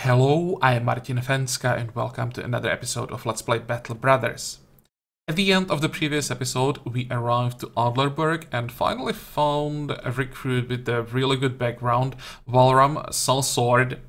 Hello, I am Martin Fencka and welcome to another episode of Let's Play Battle Brothers. At the end of the previous episode, we arrived to Adlerberg and finally found a recruit with a really good background, Valram, Sellsword.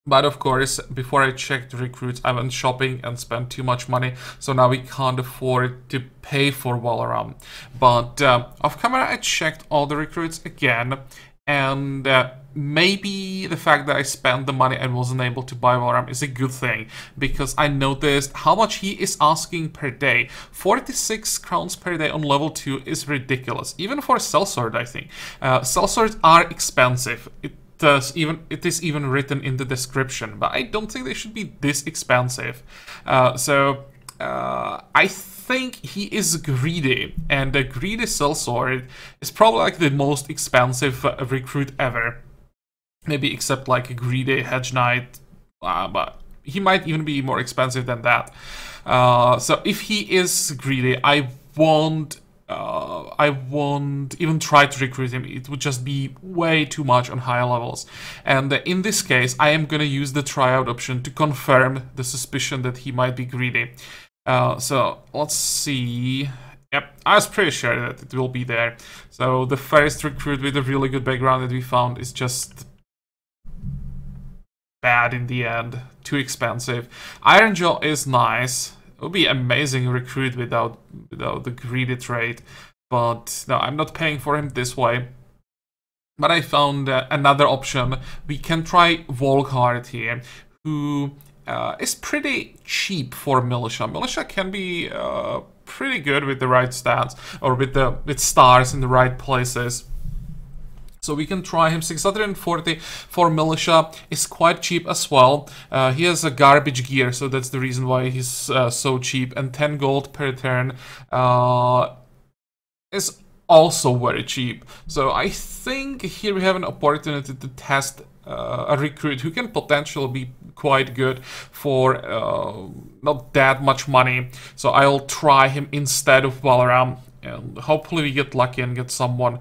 But of course, before I checked the recruits, I went shopping and spent too much money, so now we can't afford to pay for Valram. But off camera, I checked all the recruits again, and maybe the fact that I spent the money and wasn't able to buy Valram is a good thing, because I noticed how much he is asking per day. 46 crowns per day on level 2 is ridiculous, even for Sellsword, I think. Sellswords are expensive. It is even written in the description, but I don't think they should be this expensive. I think he is greedy, and a greedy sellsword is probably like the most expensive recruit ever. Maybe except like a greedy hedge knight, but he might even be more expensive than that. So if he is greedy, I won't even try to recruit him. It would just be way too much on higher levels. And in this case, I am gonna use the tryout option to confirm the suspicion that he might be greedy. So let's see. Yep, I was pretty sure that it will be there. So the first recruit with a really good background that we found is just bad in the end. Too expensive. Ironjaw is nice. It would be amazing recruit without the greedy trait, but no, I'm not paying for him this way. But I found another option. We can try Volkart here, who is pretty cheap for Militia. Militia can be pretty good with the right stats, or with stars in the right places. So we can try him. 640 for Militia is quite cheap as well. He has a garbage gear, so that's the reason why he's so cheap. And 10 gold per turn is also very cheap. So I think here we have an opportunity to test a recruit who can potentially be quite good for not that much money. So I'll try him instead of Valram, and hopefully we get lucky and get someone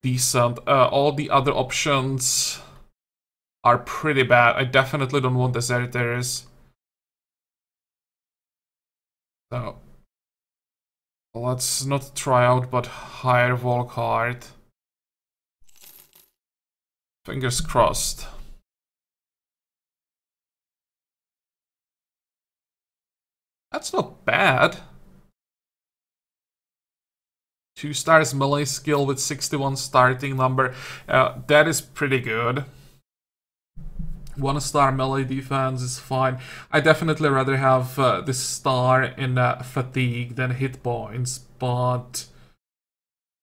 decent. All the other options are pretty bad. I definitely don't want deserters. So let's not try out, but hire Volkart. Fingers crossed. That's not bad. 2 stars melee skill with 61 starting number. That is pretty good. 1 star melee defense is fine. I definitely rather have this star in fatigue than hit points, but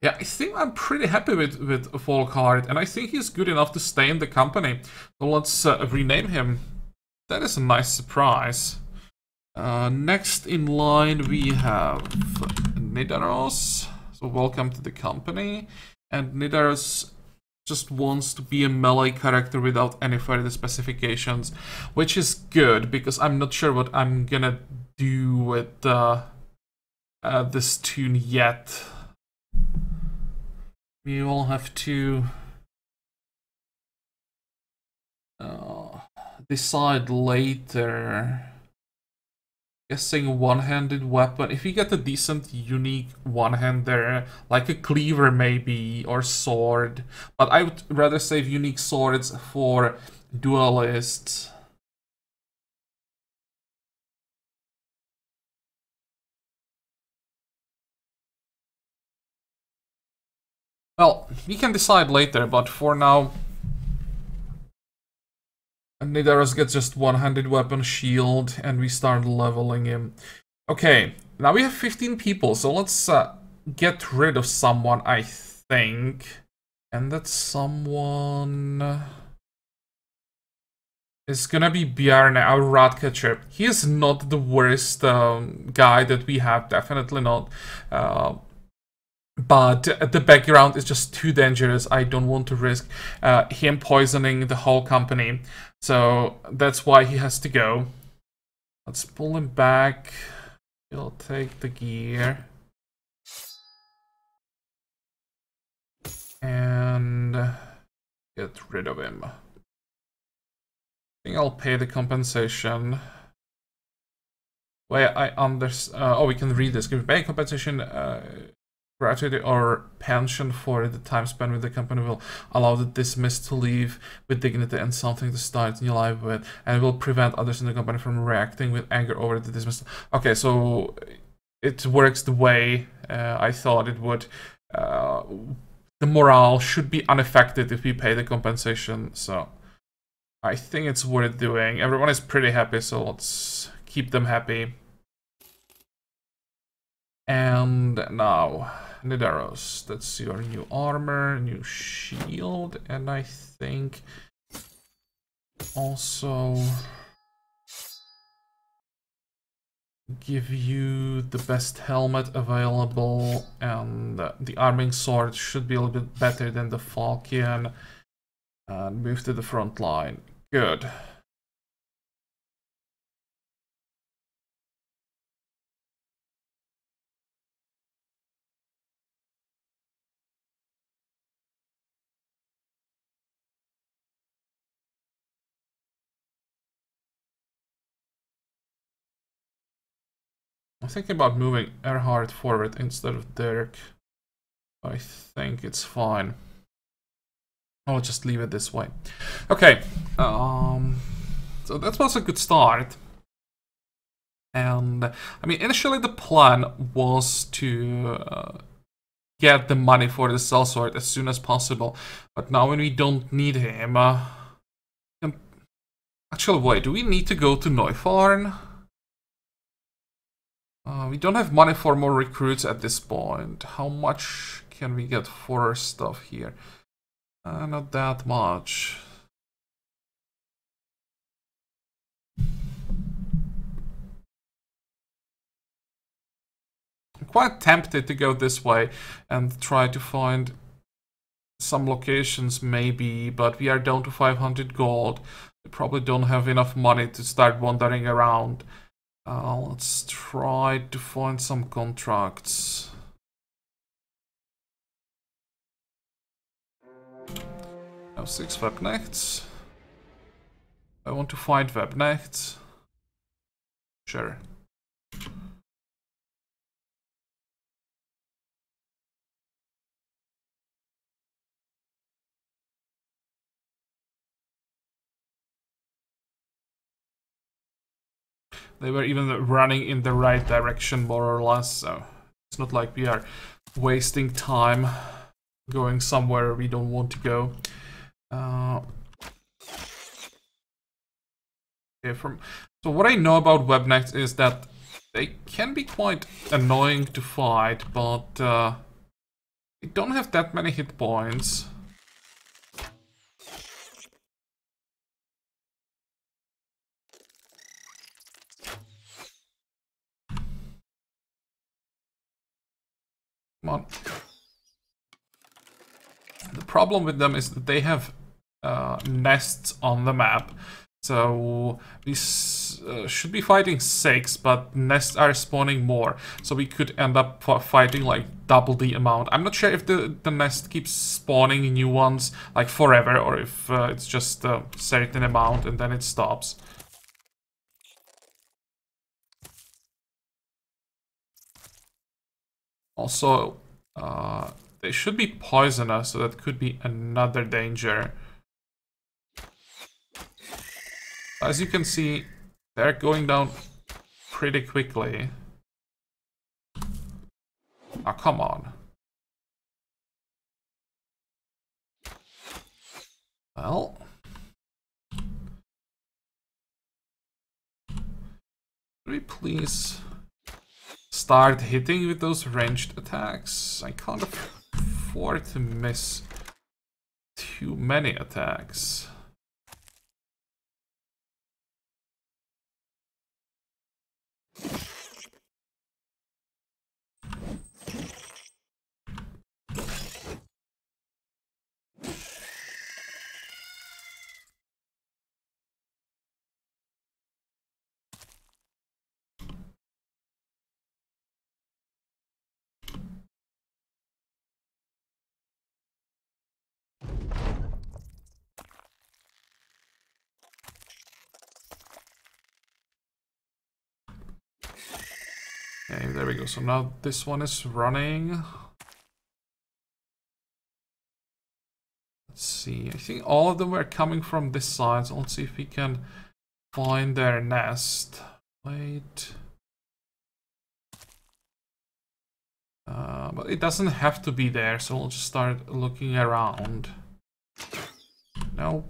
yeah, I think I'm pretty happy with Volkart, and I think he's good enough to stay in the company. So let's rename him. That is a nice surprise. Next in line we have Nidaros. So welcome to the company. And Nidaros just wants to be a melee character without any further specifications, which is good because I'm not sure what I'm gonna do with this tune yet. We will have to decide later. Guessing one-handed weapon. If you get a decent, unique one-hander, like a cleaver maybe, or sword. But I would rather save unique swords for duelists. Well, we can decide later, but for now, Nidaros gets just one-handed weapon shield, and we start leveling him. Okay, now we have 15 people, so let's get rid of someone, I think. And that someone is gonna be Bjarne, our ratcatcher. He is not the worst guy that we have, definitely not. But the background is just too dangerous. I don't want to risk him poisoning the whole company. So that's why he has to go. Let's pull him back. He'll take the gear. And get rid of him. think I'll pay the compensation. Wait, I understand. Oh, we can read this. Give pay compensation, gratuity, or pension for the time spent with the company will allow the dismissed to leave with dignity and something to start new life with, and will prevent others in the company from reacting with anger over the dismissed. Okay, so it works the way I thought it would. The morale should be unaffected if we pay the compensation, so I think it's worth doing. Everyone is pretty happy, so let's keep them happy. And now, Nidaros, that's your new armor, new shield, and I think also give you the best helmet available, and the arming sword should be a little bit better than the falchion, and move to the front line. Good. I'm thinking about moving Erhard forward instead of Dirk. I think it's fine. I'll just leave it this way. Okay, so that was a good start. And I mean, initially the plan was to get the money for the sellsword as soon as possible, but now when we don't need him, actually, wait, do we need to go to Neufarn? We don't have money for more recruits at this point. How much can we get for our stuff here? Not that much. I'm quite tempted to go this way and try to find some locations maybe, but we are down to 500 gold. We probably don't have enough money to start wandering around. Let's try to find some contracts. Now 6 webknights. I want to find webknights. Sure. They were even running in the right direction, more or less, so it's not like we are wasting time going somewhere we don't want to go. So what I know about webknights is that they can be quite annoying to fight, but they don't have that many hit points. Come on. The problem with them is that they have nests on the map. So we should be fighting 6, but nests are spawning more. So we could end up fighting like double the amount. I'm not sure if the nest keeps spawning new ones like forever, or if it's just a certain amount and then it stops. Also, they should be poisonous, so that could be another danger. As you can see, they're going down pretty quickly. Oh, come on. Well. Could we please start hitting with those ranged attacks? I can't afford to miss too many attacks. Okay, there we go. So now this one is running. Let's see. I think all of them were coming from this side. So let's see if we can find their nest. Wait. But it doesn't have to be there, so we'll just start looking around. Nope.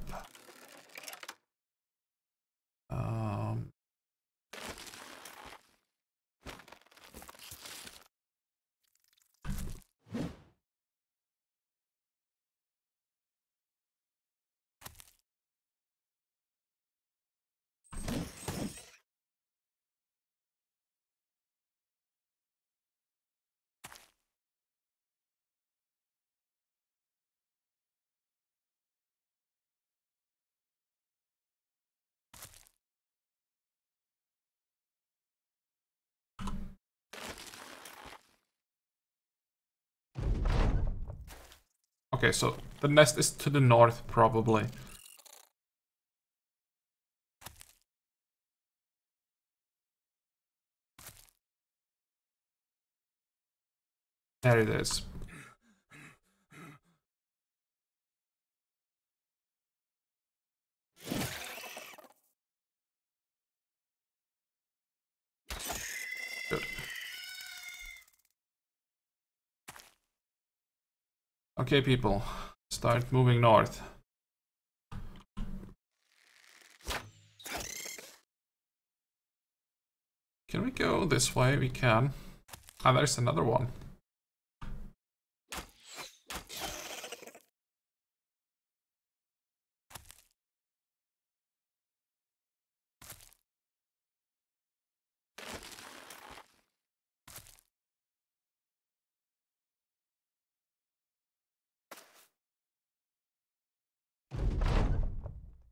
Okay, so the nest is to the north, probably. There it is. Good. Okay, people, start moving north. Can we go this way? We can. Ah, there's another one.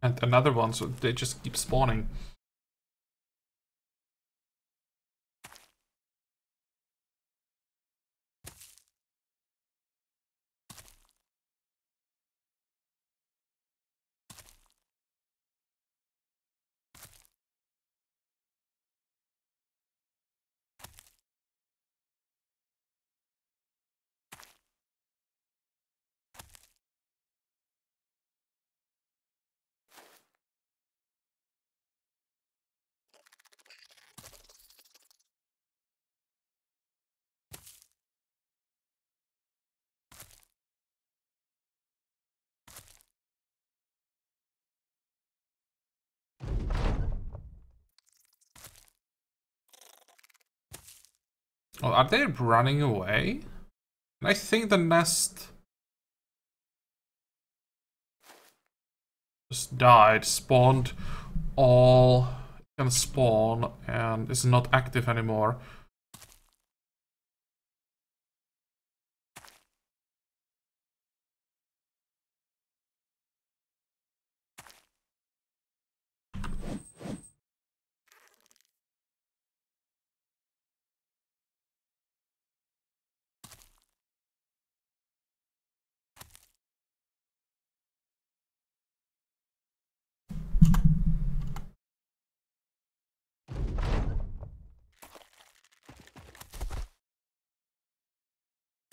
And another one, so they just keep spawning. Oh, are they running away? I think the nest just died, spawned all can spawn and is not active anymore.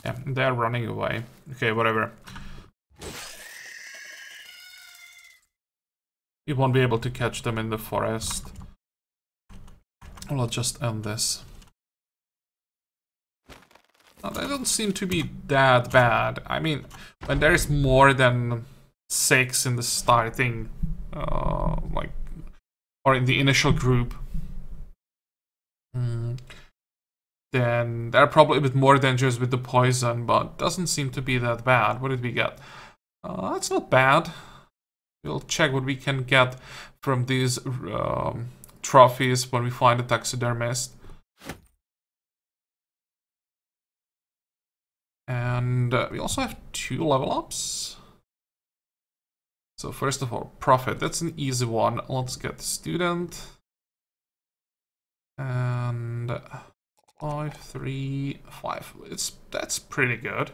Yeah, they're running away. Okay, whatever. We won't be able to catch them in the forest. I'll just end this. Oh, they don't seem to be that bad. I mean, when there is more than 6 in the starting, like, or in the initial group, then they're probably a bit more dangerous with the poison, but doesn't seem to be that bad. What did we get? That's not bad. We'll check what we can get from these trophies when we find a taxidermist. And we also have 2 level ups. So first of all, profit. That's an easy one. Let's get student. And 5, 3, 5. That's pretty good.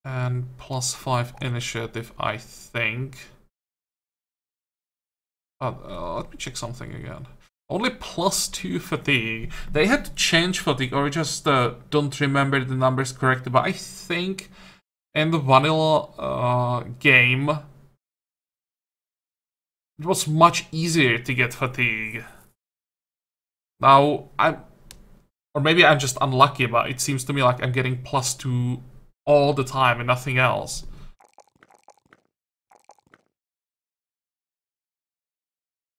And +5 initiative, I think. Let me check something again. Only +2 fatigue. They had to change fatigue, or I just don't remember the numbers correctly, but I think in the vanilla game, it was much easier to get fatigue. Now, or maybe I'm just unlucky, but it seems to me like I'm getting +2 all the time and nothing else.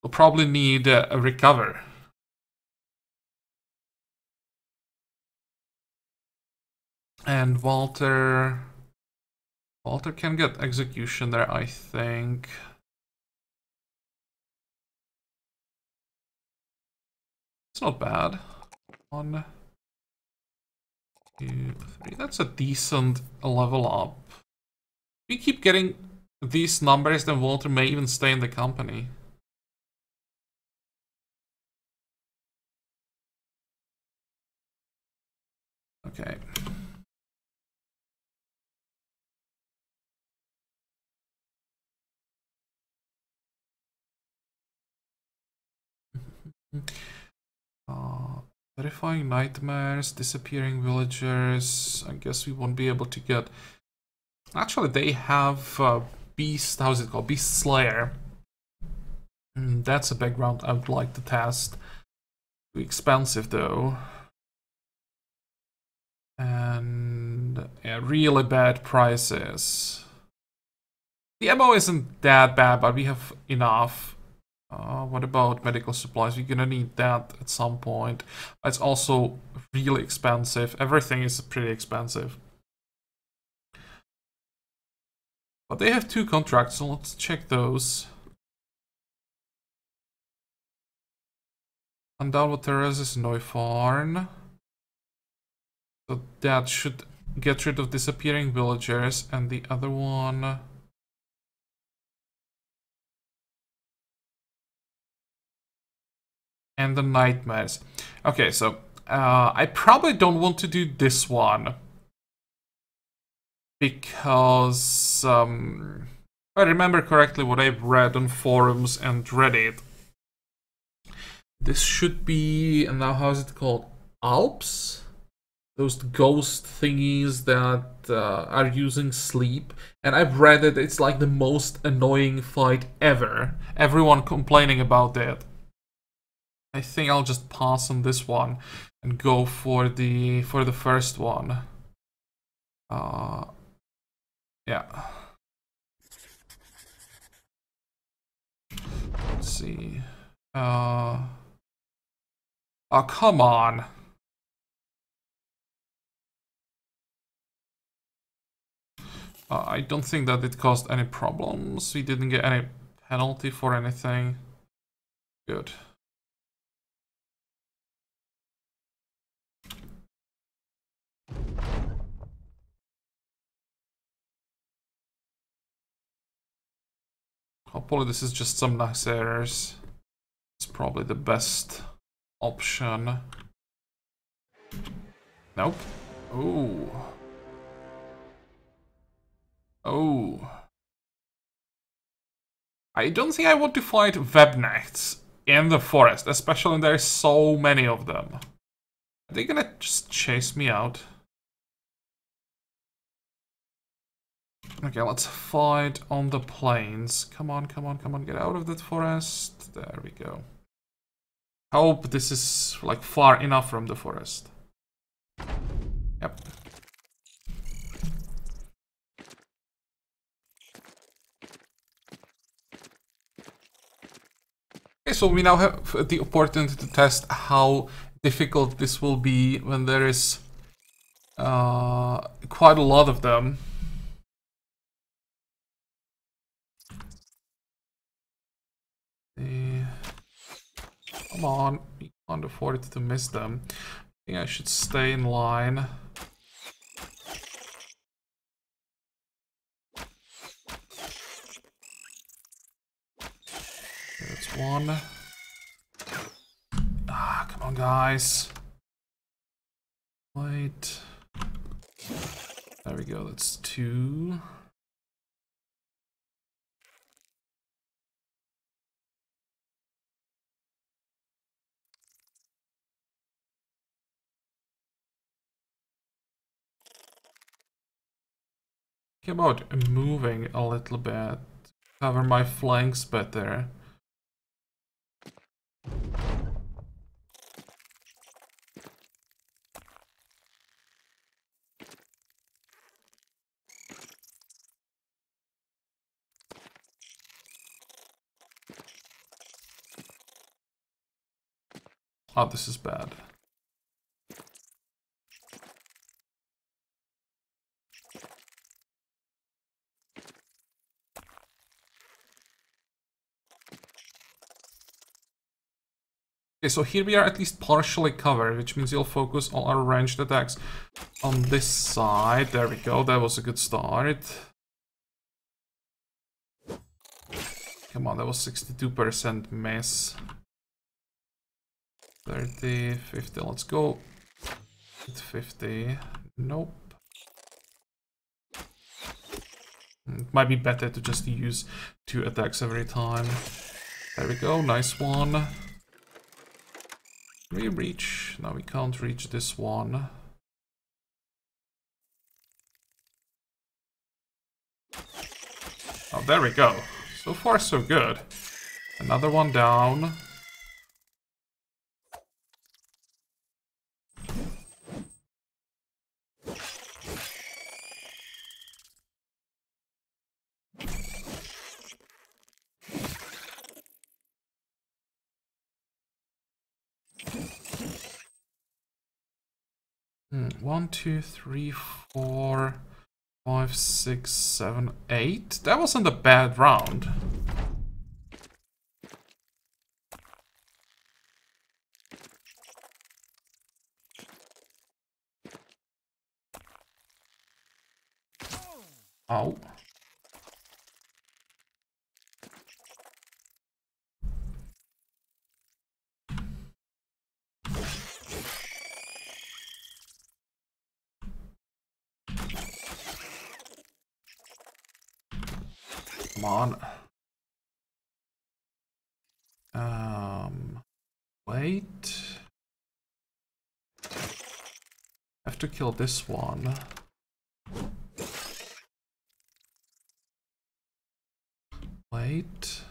We'll probably need a recover. And Walter can get execution there, I think. It's not bad. 1, 2, 3. That's a decent level up. If we keep getting these numbers, then Walter may even stay in the company. Okay. Terrifying nightmares, disappearing villagers. I guess we won't be able to get... Actually, they have Beast... How's it called? Beast Slayer. That's a background I would like to test. Too expensive, though. And... yeah, really bad prices. The ammo isn't that bad, but we have enough. What about medical supplies? We're gonna need that at some point. It's also really expensive. Everything is pretty expensive. But they have 2 contracts, so let's check those. Andalvo Terrace is Neufarn. So that should get rid of disappearing villagers. And the other one... and the nightmares. Okay, so I probably don't want to do this one. Because if I remember correctly what I've read on forums and Reddit, this should be, and now how's it called? Alps? Those ghost thingies that are using sleep. And I've read that it's like the most annoying fight ever. Everyone complaining about that. I think I'll just pass on this one and go for the first one. Yeah. Let's see. Oh, come on. I don't think that it caused any problems. We didn't get any penalty for anything. Good. Hopefully this is just some nice errors. It's probably the best option. Nope. Ooh. Oh. I don't think I want to fight webknights in the forest, especially when there's so many of them. Are they gonna just chase me out? Okay, let's fight on the plains. Come on, come on, come on, get out of that forest. There we go. Hope this is like far enough from the forest. Yep. Okay, so we now have the opportunity to test how difficult this will be when there is quite a lot of them. Come on, we can't afford to miss them. I think I should stay in line. That's one. Ah, come on, guys. Wait. There we go, that's 2. Think about moving a little bit. Cover my flanks better. Oh, this is bad. Okay, so here we are at least partially covered, which means you'll focus all our ranged attacks on this side. There we go, that was a good start. Come on, that was 62% miss. 30, 50, let's go. 50, nope. It might be better to just use 2 attacks every time. There we go, nice one. Can we reach? No, we can't reach this one. Oh, there we go. So far, so good. Another one down. One, two, three, 4, 5, 6, 7, 8. That wasn't a bad round. Ow. Come on. Wait. Have to kill this one. Wait.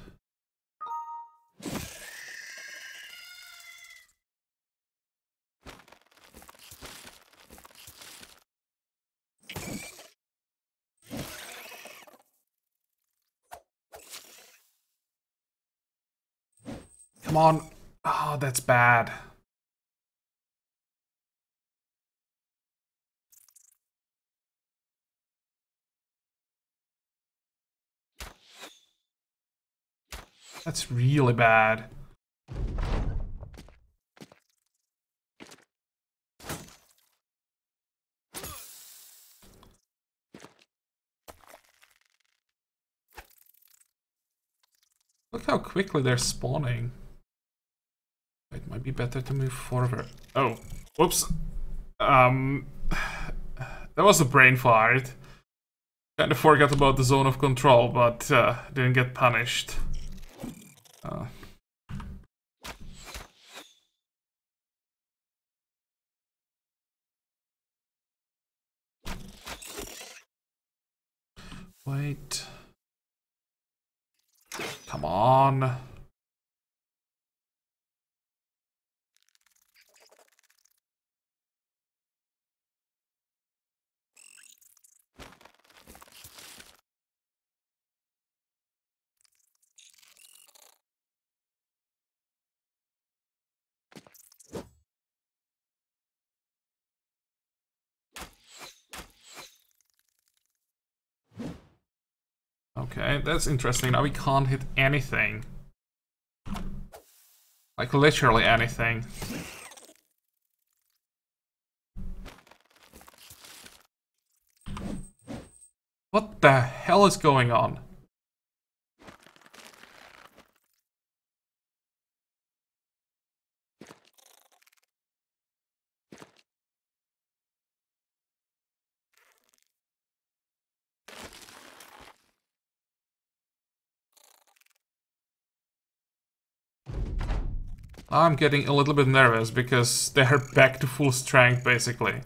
Come on. Oh, that's bad. That's really bad. Look how quickly they're spawning. It might be better to move forward. Oh, whoops. That was a brain fart. Kind of forgot about the zone of control, but didn't get punished. Wait. Come on. Okay, that's interesting. Now we can't hit anything. Like, literally anything. What the hell is going on? I'm getting a little bit nervous because they're back to full strength, basically.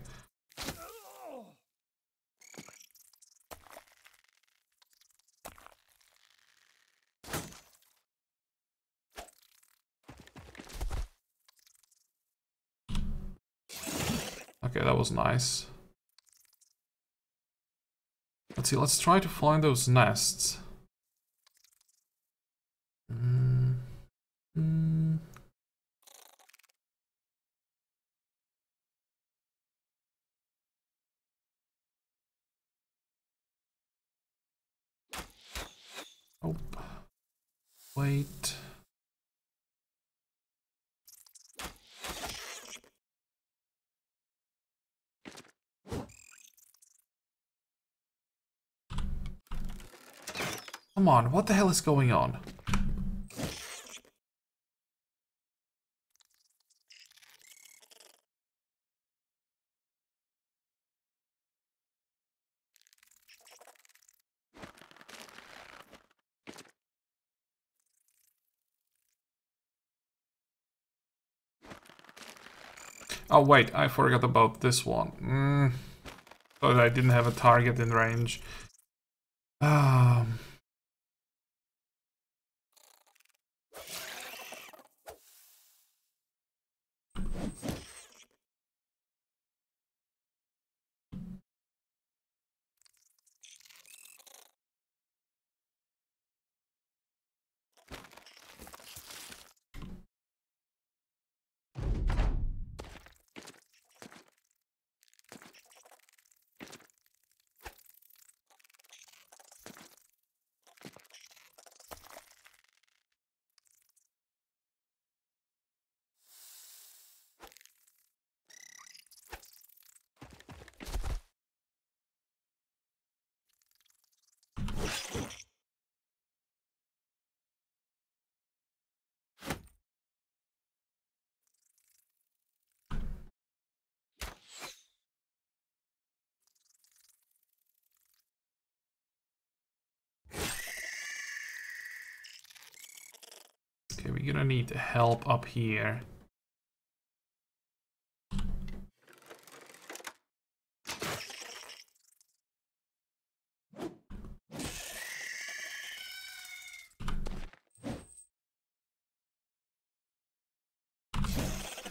Okay, that was nice. Let's see, let's try to find those nests. Oh, wait. Come on, what the hell is going on? Oh wait, I forgot about this one. Thought I didn't have a target in range. Okay, we're gonna need help up here.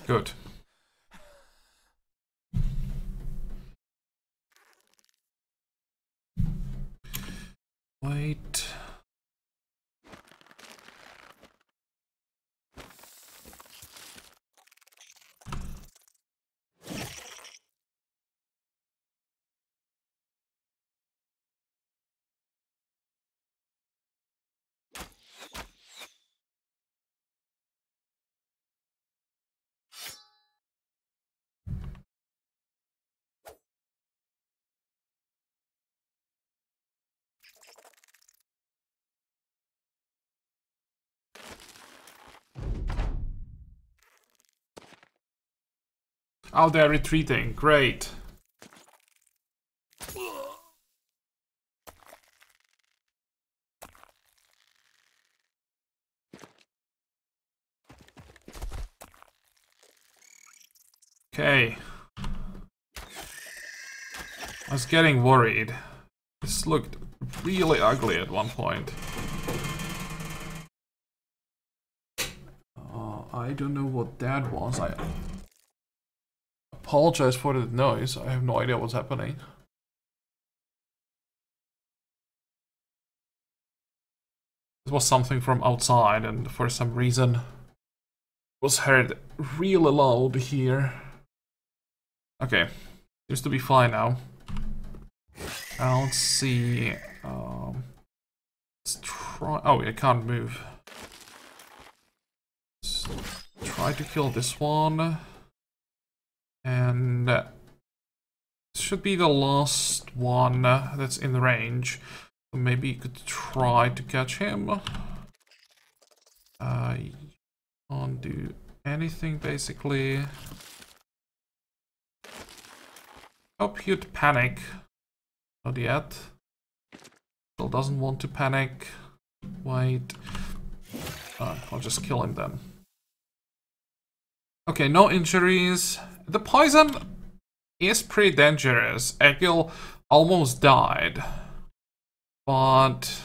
Good. Wait. Oh, they're retreating. Great. Okay. I was getting worried. This looked really ugly at one point. I don't know what that was. I apologize for the noise. I have no idea what's happening. It was something from outside, and for some reason it was heard really loud here. Okay, seems to be fine now. Let's see. Let's try. Oh, I can't move. Let's try to kill this one, and this should be the last one that's in range. So maybe you could try to catch him. I can't do anything basically. Hope you'd panic. Not yet. Still doesn't want to panic. Wait. I'll just kill him then. Okay, no injuries. The poison is pretty dangerous. Egil almost died. But...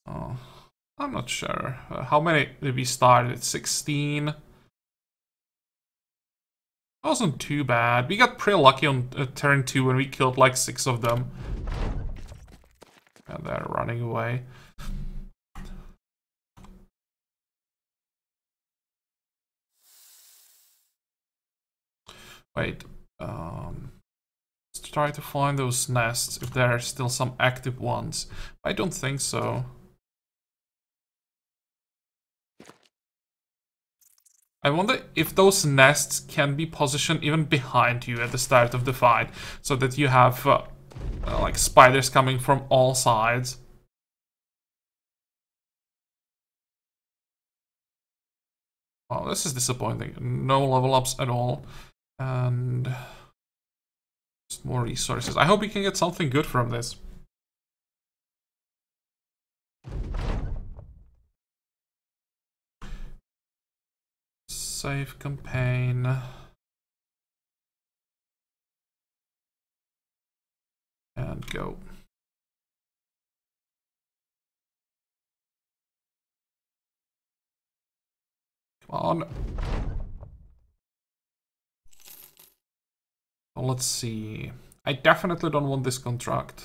I'm not sure. How many did we start at? 16? Wasn't too bad. We got pretty lucky on turn 2 when we killed like 6 of them. And they're running away. Wait, let's try to find those nests, if there are still some active ones. I don't think so. I wonder if those nests can be positioned even behind you at the start of the fight, so that you have like spiders coming from all sides. Oh, this is disappointing. No level ups at all. And just more resources. I hope we can get something good from this. Save campaign. And go. Come on. Well, let's see. I definitely don't want this contract.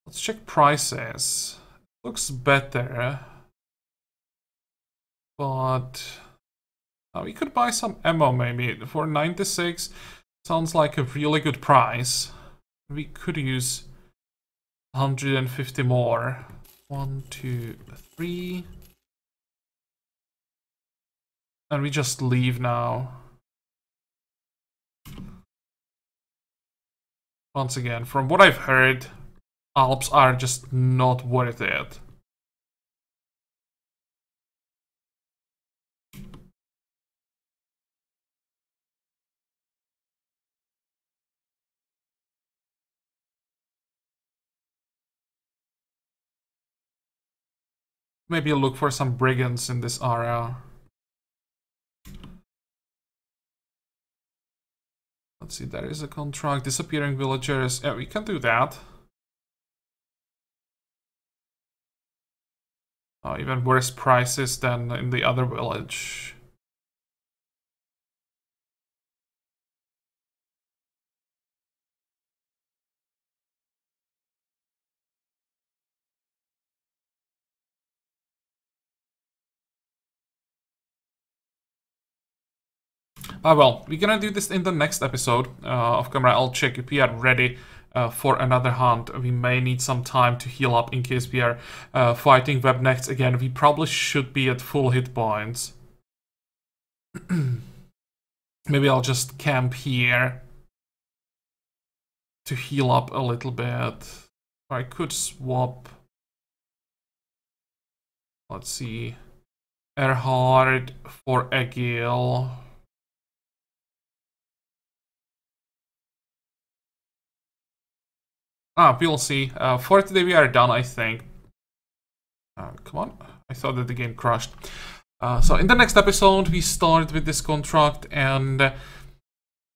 Let's check prices. Looks better. But we could buy some ammo maybe. For 96, sounds like a really good price. We could use 150 more. 1, 2, 3. And we just leave now. Once again, from what I've heard, Alps are just not worth it. Maybe look for some brigands in this area. Let's see, there is a contract. Disappearing villagers. Yeah, we can do that. Oh, even worse prices than in the other village. Well, we're gonna do this in the next episode of camera. I'll check if we are ready for another hunt. We may need some time to heal up in case we are fighting webknights again. We probably should be at full hit points. Maybe I'll just camp here to heal up a little bit. I could swap. Let's see. Erhard for Egil. We'll see. For today we are done, I think. Come on. I thought that the game crashed. So in the next episode we start with this contract, and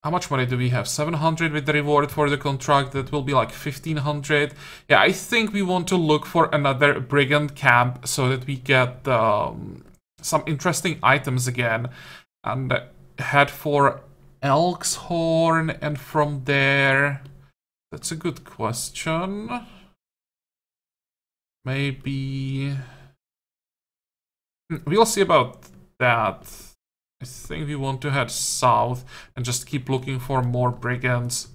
how much money do we have? 700 with the reward for the contract. That will be like 1500. Yeah, I think we want to look for another brigand camp so that we get some interesting items again, and head for Elk's Horn, and from there... That's a good question. Maybe... We'll see about that. I think we want to head south and just keep looking for more brigands.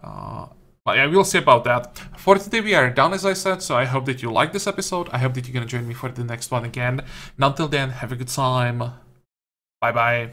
But yeah, we'll see about that. For today we are done, as I said, so I hope that you liked this episode. I hope that you're gonna join me for the next one again. And until then, have a good time. Bye bye.